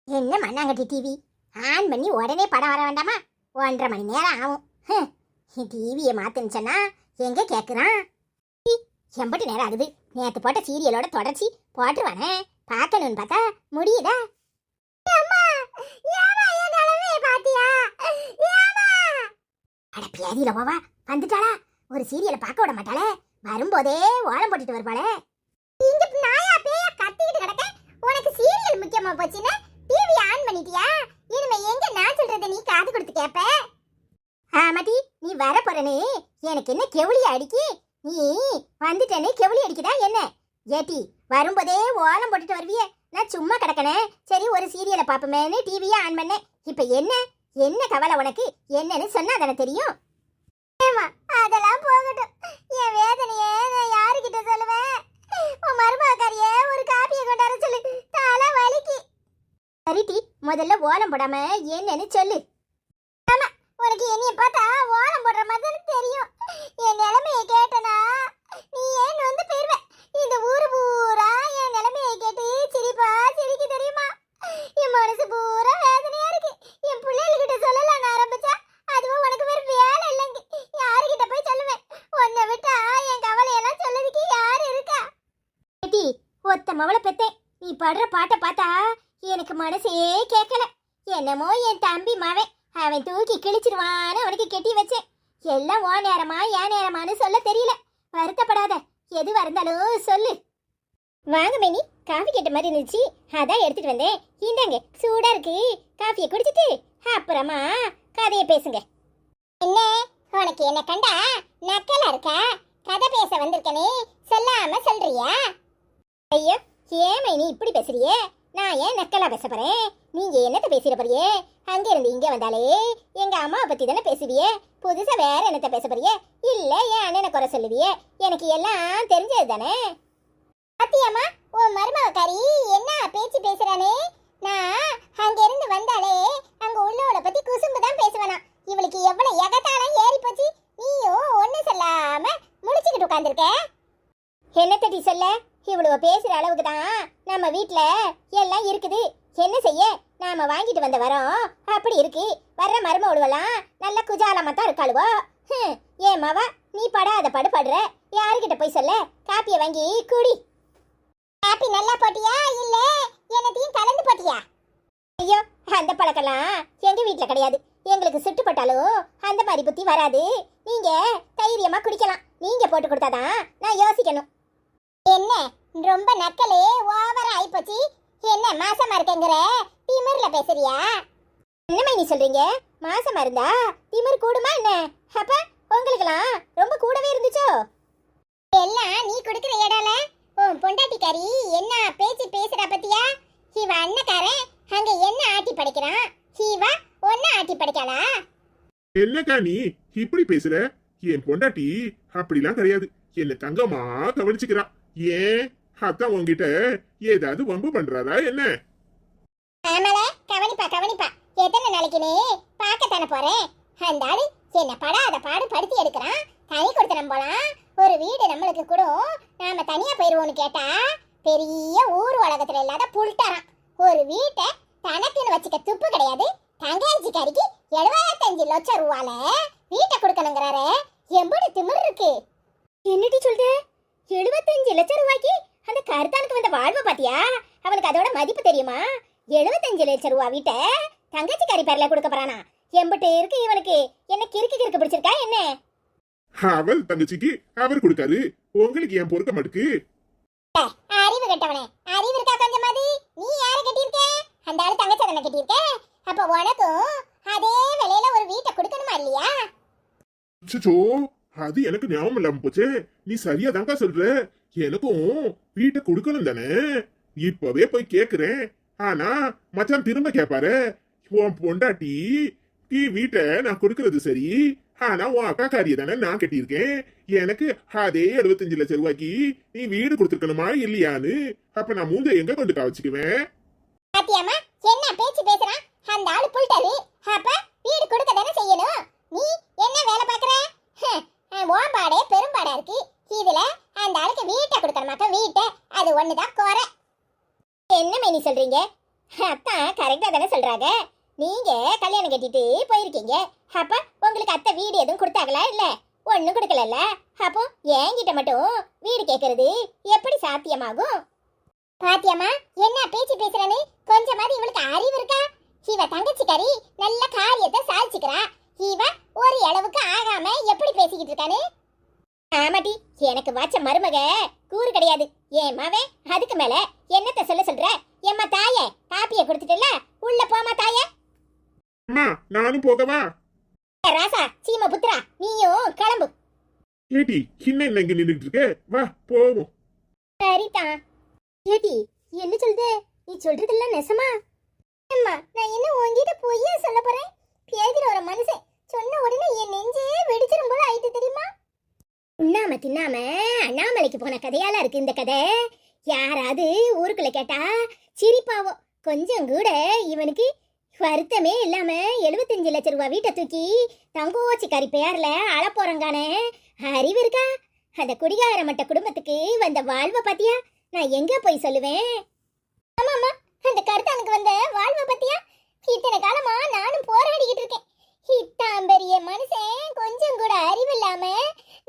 என்ன மண்ணாங்கட்டி TV on பண்ணி உடனே படம் வர வேண்டாமா? 1.5 மணி நேரம் ஆகும். டிவியை மாத்துனுச்சன்னா எங்க கேட்குறான்? எம்பட்டு நேரம் ஆகுது. நேற்று போட்ட சீரியலோட தொடர்ச்சி போட்டுருவானே, பார்க்கணும்னு பார்த்தா முடியுதா? அட பியாதியில போவா வந்துட்டாளா? ஒரு சீரியலை பார்க்க விட மாட்டாளே, வரும்போதே ஓலம் போட்டுட்டு வருவாளே. இங்க நாயா பேய கத்திக்கிட்டு கிடக்க, உனக்கு சீரியல் முக்கியமா போச்சுன்னா டிவி ஆன் பண்ணிட்டியா? இனிமே எங்க நான் சொல்றத நீ காது கொடுத்து கேப்ப? ஆமாடி, நீ வர போறனே எனக்கு என்ன கெவுளி அடிக்கி? நீ வந்துட்டனே கெவுளி அடிக்குதா என்ன? ஏட்டி வரும்போதே ஓலம் போட்டுட்டு வருவியே, நான் சும்மா கிடக்கனே சரி ஒரு சீரியலை பாப்பமேன்னு டிவியை ஆன் பண்ணேன். இப்ப என்ன என்ன கவலை உனக்கு? என்னன்னு சொன்னா தானே தெரியும். அதெல்லாம் போகட்டும், என் வேதனையே நான் யாருக்கிட்ட சொல்லுவேன்? உன் மருமகாரியே ஒரு காப்பியை கொண்டாட சொல்லு, தலை வலிக்கு. சரிட்டி, முதல்ல ஓலம் போடாம என்னன்னு சொல்லு. ஆமா, உனக்கு என்னைய பார்த்தா ஓலம் போடுற மாதிரி தெரியும். என் நிலைமையை கேட்டனா நீ ஏன் வந்து போயிருவ. இந்த ஊரு பூரா என் நிலைமையை கேட்டு சிரிப்பா சிரிக்கு தெரியுமா? என் மனசு பூரா வேதனையா இருக்கு. என் பிள்ளைகிட்ட சொல்லலாம் ஆரம்பிச்சா அதுவும் உனக்கு வேற வேலை இல்லைங்க. யாருக்கிட்ட போய் சொல்லுவேன்? உன்னை விட்டா என் கவலையெல்லாம் சொல்லதுக்கு யாரு இருக்கா? ஒத்த மவளை பெத்தேன், நீ படுற பாட்டை பார்த்தா எனக்கு மனசே கேட்கல. என்னமோ என் தம்பி மாவன், அவன் தூக்கி கிழிச்சிருவான்னு அவனுக்கு கெட்டி வச்சேன். எல்லாம் ஓ நேரமா ஏன் நேரமானு சொல்ல தெரியல. வருத்தப்படாத, எது இருந்தாலும் சொல்லு. வாங்க மேனி, காஃபி கேட்ட மாதிரி இருந்துச்சு, அதான் எடுத்துட்டு வந்தேன். இந்தாங்க, சூடா இருக்கு, காஃபியை குடிச்சிட்டு அப்புறமா கதையை பேசுங்க. என்ன உனக்கு என்ன கண்டா நக்கலா இருக்கா? கதை பேச வந்திருக்கனே சொல்லாம சொல்றியா? ஐயோ, ஏன் மைனி இப்படி பேசுறியே? நான் ஏன் நக்கலா பேச போறேன்? நீங்க என்னத்த பேசிட போறியே? அங்க இருந்து இங்க வந்தாலே எங்க அம்மாவை பத்தி தானே பேசுவியே. புதுசா வேற என்னத்த பேச போறியே? இல்ல என் அண்ணனை குறை சொல்லுவியே. எனக்கு எல்லாம் தெரிஞ்சது தானே. அத்தியம்மா, உன் மருமகாரி என்ன பேச்சு பேசுறானே? நான் அங்க இருந்து வந்தாலே அங்க உள்ளவளை பத்தி குசும்பு தான் பேசுவானா. இவளுக்கு எவ்வளவு எகத்தாலும் ஏறி போச்சு. நீயும் ஒண்ணு சொல்லாம முடிச்சுக்கிட்டு உட்காந்துருக்க. என்ன தட்டி சொல்ல? இவ்வளவு பேசுற அளவுக்கு தான் நம்ம வீட்டுல எல்லாம் இருக்குது. என்ன செய்ய, நாம வாங்கிட்டு வந்த வரோம் அப்படி இருக்கு. வர்ற மரும உழுவலாம் நல்ல குஜாலமா தான் இருக்காளுவோ. ஏன் மாவா, நீ படாத படுற. யாருக்கிட்ட போய் சொல்ல? காப்பியை வாங்கி குடி. காப்பி நல்லா போட்டியா இல்ல என்னத்தையும் கலந்து போட்டியா? ஐயோ, அந்த பழக்கெல்லாம் எங்க வீட்டுல கிடையாது. எங்களுக்கு சுட்டுப்பட்டாலும் அந்த மாதிரி புத்தி வராது. நீங்க தைரியமா குடிக்கலாம். நீங்க போட்டு கொடுத்தாதான் நான் யோசிக்கணும். என்ன ரொம்ப நக்கலே ஓவரா ஆயிப்போச்சு. என்ன மாசமா இருக்கேங்கிற திமிர்ல பேசுறியா? என்னமே நீ சொல்றீங்க? மாசமா இருந்தா திமிர் கூடுமா என்ன? அப்ப உங்களுக்கெல்லாம் ரொம்ப கூடவே இருந்துச்சோ? எல்லாம் நீ கொடுக்குற இடம்ல உன் பொண்டாட்டிக்காரி என்ன பேச்சு பேசுறா பத்தியா? இவ அண்ணக்காரன் அங்க என்ன ஆட்டி படைக்கிறான், இவ ஒன்ன ஆட்டி படைக்காளா? என்னக்கா நீ இப்படி பேசுற? என் பொண்டாட்டி அப்படிலாம் கிடையாது. என்ன தங்கமா கவனிச்சுக்கிறா. ஏன் அத்தான் உங்ககிட்ட ஏதாவது வம்பு பண்றாரா என்ன? ஆமால, கவனிப்பா. எத்தனை நாளைக்குன்னு பார்க்கத்தானே போறேன். அந்த ஆளு என்ன படாத பாடு படுத்தி எடுக்கிறான். தனி கொடுத்தனம் போலாம். ஒரு வீடு நம்மளுக்கு கூட நாம தனியா போயிருவோம்னு கேட்டா பெரிய ஊர் உலகத்துல இல்லாத புல்டறான். ஒரு வீட்டை தனக்குன்னு வச்சுக்க துப்பு கிடையாது. தங்காச்சிக்காரிக்கு 75 லட்சம் ரூபால வீட்டை கொடுக்கணுங்கிறாரு. எம்படி திமிர் இருக்கு? என்னடி சொல்ற? 75 லட்சம் ரூபாய்க்கு அந்த கருத்தானுக்கு வந்த வாழ்வை பாத்தியா? அவனுக்கு அதோட மதிப்பு தெரியுமா? 75 லட்சம் ரூபா வீட்டை தங்கச்சிக்காரி பேர்ல கொடுக்க போறானா? எம்பட்டு இருக்கு இவனுக்கு. என்ன கிறுக்கு பிடிச்சிருக்கா என்ன? அவர் தங்கச்சிக்கு அவர் கொடுக்காரு, உங்களுக்கு ஏன் பொறுக்க மாட்டுக்கு? அறிவு கட்டவனே, அறிவு இருக்கா கொஞ்சமாதி? நீ யாரை கட்டியிருக்க? அந்த ஆளு தங்கச்சி தானே கட்டியிருக்க. அப்ப உனக்கும் அதே விலையில ஒரு வீட்டை கொடுக்கணுமா இல்லையா? அச்சோ, அது எனக்கு ஞாபகம் இல்லாம போச்சே. நீ சரியா தான்க்கா சொல்ற. எனக்கும் வீட்டை கொடுக்கணும் தானே. இப்பவே போய் கேக்குறேன். ஆனா மச்சான் திரும்ப கேப்பாரு, உன் பொண்டாட்டி வீட்டை நான் கொடுக்கறது சரி, ஆனா உன் அக்கா காரிய தானே நான் கட்டியிருக்கேன். எனக்கு அதே 75 லட்சம் ரூபாய்க்கு நீ வீடு கொடுத்துருக்கணுமா இல்லையான்னு அப்ப நான் மூஞ்ச எங்க கொண்டு காவச்சுக்குவேன்? பாத்தியாமா என்ன பேச்சு பேசுறான்? அந்த ஆளு புல்டரு. அப்ப வீடு கொடுக்க தானே செய்யணும். நீ என்ன வேலை பாக்குற? ஓம்பாடே பெரும்பாடா இருக்கு. இதுல அந்த ஆளுக்கு வீட்டை கொடுக்கணுமாக்க வீட்டை, அது ஒண்ணுதான் குறை. என்ன மேனி சொல்றீங்க? அத்தான் கரெக்டா தானே சொல்றாங்க. நீங்க கல்யாணம் கட்டிட்டு போயிருக்கீங்க. அப்ப உங்களுக்கு அத்தை வீடு எதுவும் கொடுத்தாங்களா? இல்ல ஒண்ணும் கொடுக்கலல்ல. அப்போ என்கிட்ட மட்டும் வீடு கேக்குறது எப்படி சாத்தியமாகும்? பாத்தியம்மா என்ன பேச்சு பேசுறேன்னு? கொஞ்சமாவது இவளுக்கு அறிவு இருக்கா? இவ தங்கச்சிக்காரி நல்ல காரியத்தை சாதிச்சுக்கிறா. இவ ஒரு அளவுக்கு ஆகாம எப்படி பேசிக்கிட்டு இருக்கானே. ஆமாட்டி, எனக்கு வாச்ச மருமக கூறு கிடையாது. என் மவன் அதுக்கு மேல என்னத்த சொல்ற? எம்மா தாயே, காப்பிய கொடுத்துட்டல, உள்ள போமா தாயே. அம்மா நானும் போகவா? ராசா சீம புத்ரா, நீயும் கிளம்பு. ஏடி என்ன இங்க நின்னுட்டு இருக்க? வா போவோம். சரிதான். ஏடி என்ன சொல்லுது? நீ சொல்றதெல்லாம் நெசமா? அம்மா நான் என்ன உன்கிட்ட பொய்யா சொல்ல போறேன்? பேதிர ஒரு மனுஷன் சொன்ன உடனே என் நெஞ்சே வெடிச்சிரும் போல ஆயிட்டு தெரியுமா? உண்ணாம தின்னாம அண்ணாமலைக்கு போன கதையால இருக்கு இந்த கதை. யாராவது ஊருக்குள்ள கேட்டா சிரிப்பாவோ. கொஞ்சம் கூட இவனுக்கு வருத்தமே இல்லாம 75 லட்சம் ரூபாய் வீட்டை தூக்கி தங்கோச்சிக்காரி பேர்ல அழ போறங்கானே. அறிவு இருக்கா? அந்த குடிகார மட்ட குடும்பத்துக்கு வந்த வாழ்வை பாத்தியா? நான் எங்க போய் சொல்லுவேன்? ஆமாமா, அந்த கருத்தானுக்கு வந்த வாழ்வை பத்தியா? இத்தனை காலமா நானும் போராடிக்கிட்டு இருக்கேன். இத்தான் பெரிய மனுஷன் கொஞ்சம் கூட அறிவு இல்லாம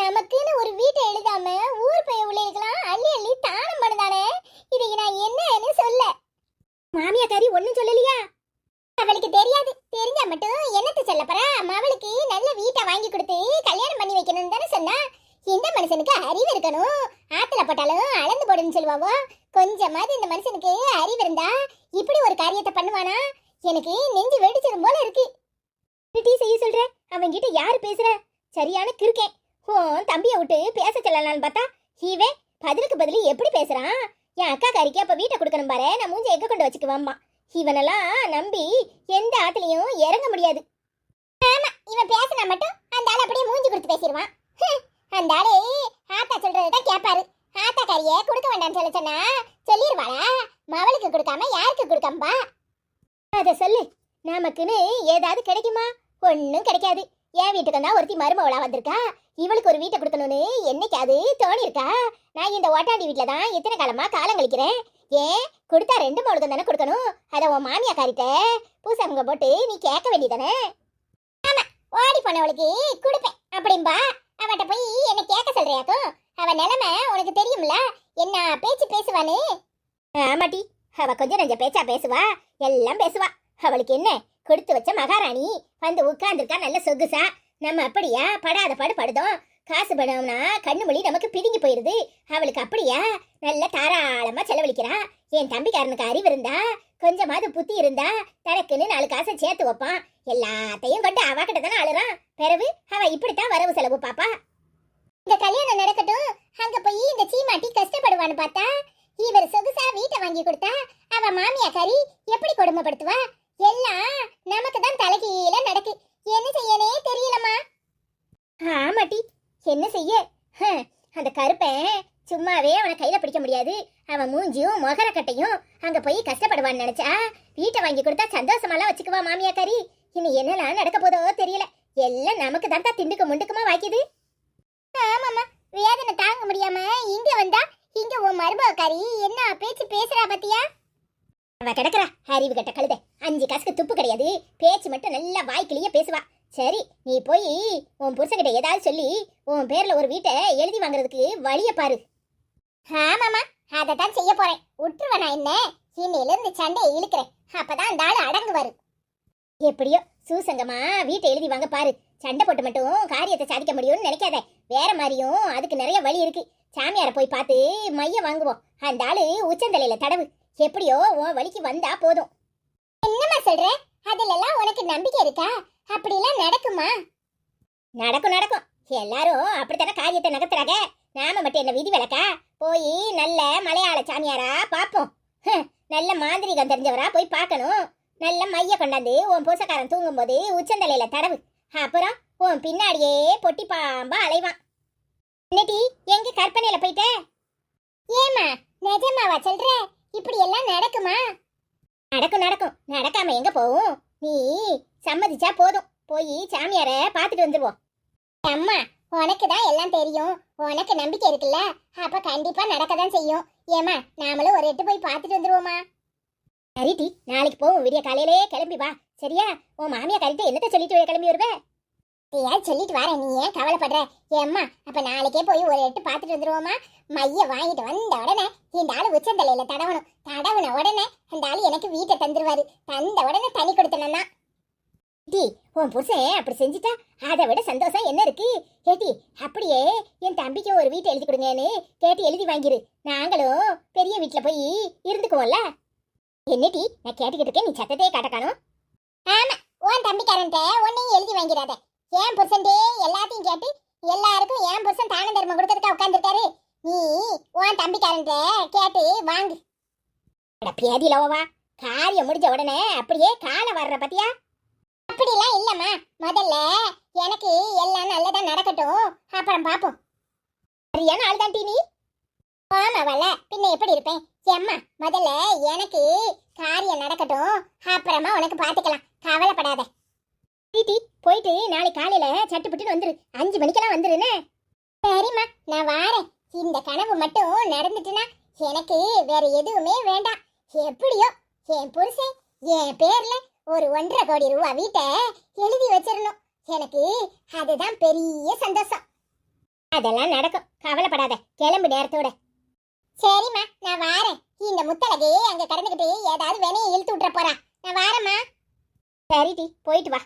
நமக்குன்னு ஒரு வீட்டை எழுதாம ஊர் பைய உள்ளேக்கலாம் அள்ளி அள்ளி தானம் பண்ணுதானே. இதை நான் என்னன்னு சொல்ல? மாமியாக்காரி ஒண்ணும் சொல்லலையா? அவளுக்கு தெரியாது. தெரிஞ்சா மட்டும் என்னத்த சொல்ல போறா? அவளுக்கு நல்ல வீட்டை வாங்கி கொடுத்து கல்யாணம் பண்ணி வைக்கணும்னு தானே சொன்னா. இந்த மனுஷனுக்கு அறிவு இருக்கணும். ஆத்துல போட்டாலும் அளந்து போடுன்னு சொல்லுவாவோ. கொஞ்சமாவது இந்த மனுஷனுக்கு அறிவு இருந்தா இப்படி ஒரு காரியத்தை பண்ணுவானா? எனக்கு நெஞ்சு வெடிச்சிரும் போல இருக்கு. டீ செய்ய சொல்ற? அவன் கிட்ட யாரு பேசுற? சரியான கிறுக்கேன். தம்பியை விட்டு பேச சொல்லலான்னு பார்த்தா இவே பதிலுக்கு பதிலு எப்படி பேசுறான்? என் அக்கா காரிக்கு அப்ப வீட்டை கொடுக்கணும் பாரு, நான் மூஞ்ச எங்க கொண்டு வச்சுக்குவாம்மா. இவனெல்லாம் நம்பி எந்த ஆத்துலயும் இறங்க முடியாது. ஆமா, இவன் பேசினா மட்டும் அந்த ஆள் அப்படியே மூஞ்சி கொடுத்து பேசிடுவான். அந்த ஆளு ஆத்தா சொல்றதுதான் கேட்பாரு. ஆத்தா காரிய கொடுக்க வேண்டாம்னு சொல்ல சொன்னா சொல்லிடுவாளா? மவளுக்கு கொடுக்காம யாருக்கு கொடுக்காம்பா? அத சொல்லு. நமக்குன்னு ஏதாவது கிடைக்குமா? ஒன்னும் கிடைக்காது. என் வீட்டுக்கு தான் ஒருத்தி மருமவளா வந்திருக்கா. இவளுக்கு ஒரு வீட்டை கொடுக்கணும்னு என்னைக்காவது தோணி இருக்கா? நான் இந்த ஓட்டாண்டி வீட்டுல தான் எத்தனை காலமா காலம் கழிக்கிறேன். ஏன் கொடுத்தா 2 மொழுக்கம் தானே கொடுக்கணும். அத உன் மாமியா காரிட்ட பூசங்க போட்டு நீ கேட்க வேண்டியதானே. ஆமா, ஓடி போனவளுக்கு கொடுப்பேன் அப்படின்பா. அவட்ட போய் என்ன கேட்க சொல்றியாக்கும்? அவ நிலைமை உனக்கு தெரியும்ல, என்ன பேச்சு பேசுவானு. ஆமாட்டி, அவ கொஞ்சம் நெஞ்ச பேச்சா பேசுவா, எல்லாம் பேசுவா. அவளுக்கு என்ன கொடுத்து வச்ச மகாராணி வந்து உட்கார்ந்துருக்கா நல்ல சொகுசா. நம்ம அப்படியா படாத பாடு படுதோம். காசு படம்னா கண்ணு மொழி நமக்கு பிதுங்கி போயிருது. அவளுக்கு அப்படியா நல்ல தாராளமா செலவழிக்கிறா. என் தம்பிக்காரனுக்கு அறிவு இருந்தா, கொஞ்சமாவது புத்தி இருந்தா தனக்குன்னு 4 காசை சேர்த்து வைப்பான். எல்லாத்தையும் கொண்டு அவகிட்ட தானே அழுறான். பிறகு அவ இப்படித்தான் வரவு செலவு பாப்பா. இந்த கல்யாணம் நடக்கட்டும், அங்க போய் இந்த சீமாட்டி கஷ்டப்படுவான்னு பார்த்தா இவர் சொகுசா வீட்டை வாங்கி கொடுத்தா அவ மாமியா காரி எப்படி கொடுமைப்படுத்துவா? எல்லாம் நமக்கு தான் தலைகீழ நடக்கு. என்ன செய்யனே தெரியலமா. ஆமாட்டி, என்ன செய்ய? அந்த கருப்பன் சும்மாவே அவனை கையில பிடிக்க முடியாது. அவன் மூஞ்சியும் மொகரக்கட்டையும் அங்க போய் கஷ்டப்படுவான்னு நினைச்சா வீட்டை வாங்கி கொடுத்தா சந்தோஷமாலாம் வச்சுக்குவா மாமியா காரி. இனி என்னெல்லாம் நடக்க போதோ தெரியல. எல்லாம் நமக்கு தான் திண்டுக்கு முண்டுக்குமா வாக்கிது. ஆமாமா, வேதனை தாங்க முடியாம இங்க வந்தா இங்க உன் மருமகாரி என்ன பேச்சு பேசுறா பத்தியா? அவ கிடக்குறா அறிவு கட்ட கழுத. 5 காசுக்கு துப்பு கிடையாது. பேச்சு மட்டும் நல்லா வாய்க்கிலேயே பேசுவா. சரி, நீ போய் உன் புருஷன்கிட்ட ஏதாவது சொல்லி உன் பேர்ல ஒரு வீட்டை எழுதி வாங்குறதுக்கு வழிய பாரு. ஆமாமா, அதை தான் செய்ய போறேன். உற்றுவனா என்ன? இன்னையில இருந்து சண்டையை இழுக்கிறேன். அப்பதான் அந்த ஆளு அடங்குவாரு. எப்படியோ சூசங்கமா வீட்டை எழுதி வாங்க பாரு. சண்டை போட்டு மட்டும் காரியத்தை சாதிக்க முடியும்னு நினைக்காத. வேற மாதிரியும் அதுக்கு நிறைய வழி இருக்கு. சாமியார போய் பார்த்து மைய வாங்குவோம். அந்த ஆளு உச்சந்தலையில தடவு. எப்படியோ உன் வழிக்கு வந்தா போதும். என்னமா சொல்ற? அதுல எல்லாம் உனக்கு நம்பிக்கை இருக்கா? அப்படிலாம் நடக்குமா? நடக்கும் நடக்கும். எல்லாரும் அப்படித்தான காரியத்தை நகர்த்துறாங்க. நாம மட்டும் என்ன விதி விலக்கா? போய் நல்ல மலையாள சாமியாரா பாப்போம். நல்ல மாந்திரிகம் தெரிஞ்சவரா போய் பார்க்கணும். நல்ல மைய கொண்டாந்து உன் பூசக்காரன் தூங்கும் போது உச்சந்தலையில தடவு. அப்புறம் உன் பின்னாடியே பொட்டி பாம்பா அலைவான். என்னடி எங்க கற்பனையில போயிட்ட? ஏமா நிஜமாவா சொல்ற? இப்படி எல்லாம் நடக்குமா? நடக்கும் நடக்கும். நடக்காம எங்க போவும்? நீ சம்மதிச்சா போதும். போய் சாமியார பாத்துட்டு வந்துருவோம். அம்மா, உனக்கு தான் எல்லாம் தெரியும். உனக்கு நம்பிக்கை இருக்குல்ல, அப்ப கண்டிப்பா நடக்கதான் செய்யும். ஏமா நாமளும் ஒரு எட்டு போய் பாத்துட்டு வந்துருவோமா? சரி டி, நாளைக்கு போவோம். விடிய காலையிலே கிளம்பி வா. சரியா? உன் மாமியா கறிட்டு என்னத்த சொல்லிட்டு கிளம்பி வருவே? ஏன் சொல்லிட்டு வரேன், நீ ஏன் கவலைப்படுற? ஏம்மா, அப்ப நாளைக்கே போய் ஒரு எட்டு பார்த்துட்டு வந்துருவோமா? மைய வாங்கிட்டு வந்த உடனே இந்த ஆளு உச்சந்தலையில தடவணும். தடவுன உடனே அந்த ஆளு எனக்கு வீட்டை தந்துருவாரு. தந்த உடனே தனி கொடுத்தனா டி, உன் புருஷன் அப்படி செஞ்சுட்டா அதை விட சந்தோஷம் என்ன இருக்கு? ஏட்டி, அப்படியே என் தம்பிக்கு ஒரு வீட்டை எழுதி கொடுங்கன்னு கேட்டு எழுதி வாங்கிரு. நாங்களும் பெரிய வீட்டுல போய் இருந்துக்குவோம்ல. என்னடி நான் கேட்டுக்கிட்டு இருக்கேன், நீ சத்தத்தையே காட்டக்கானோ? ஆமா, உன் தம்பிக்காரன்ட்ட உன்னையும் எழுதி வாங்கிறாத. ஏன் புருஷன்டே எல்லாத்தையும் கேட்டு எல்லாருக்கும் என் புருஷன் தான தர்மம் கொடுக்கறதுக்கா உட்காந்துருக்காரு. நீ உன் தம்பிக்காரன்ட்ட கேட்டு வாங்கு. பேதிலவா காரியம் முடிஞ்ச உடனே அப்படியே காலை வர்ற பத்தியா? அப்படிலாம் இல்லம்மா, முதல்ல எனக்கு எல்லாம் நல்லதா நடக்கட்டும், அப்புறம் பாப்போம். சரியான ஆள் தான் நீ. ஆமா வல்ல, பின்ன எப்படி இருப்பேன்? ஏம்மா, முதல்ல எனக்கு காரியம் நடக்கட்டும், அப்புறமா உனக்கு பாத்துக்கலாம், கவலைப்படாத. டீ போயிட்டு நாளைக்கு காலையில சட்டுப்பட்டு வந்துரு. 5 மணிக்கெல்லாம் வந்துருன்னு. சரிம்மா, நான் வாரேன். இந்த கனவு மட்டும் நடந்துட்டுனா எனக்கு வேற எதுவுமே வேண்டாம். எப்படியோ என் புருஷன் என் பேர்ல ஒரு 1.5 கோடி ரூபாய் வீட்டை எழுதி வச்சிடணும். எனக்கு அதுதான் பெரிய சந்தோஷம். அதெல்லாம் நடக்கும், கவலைப்படாத. கிளம்பு நேரத்தோட. சரிம்மா, நான் வாரேன். இந்த முத்தலகு அங்க கடந்துகிட்டு ஏதாவது வேணையை இழுத்து விட்டுற போறா. நான் வாரேம்மா. சரி டி, போயிட்டு வா.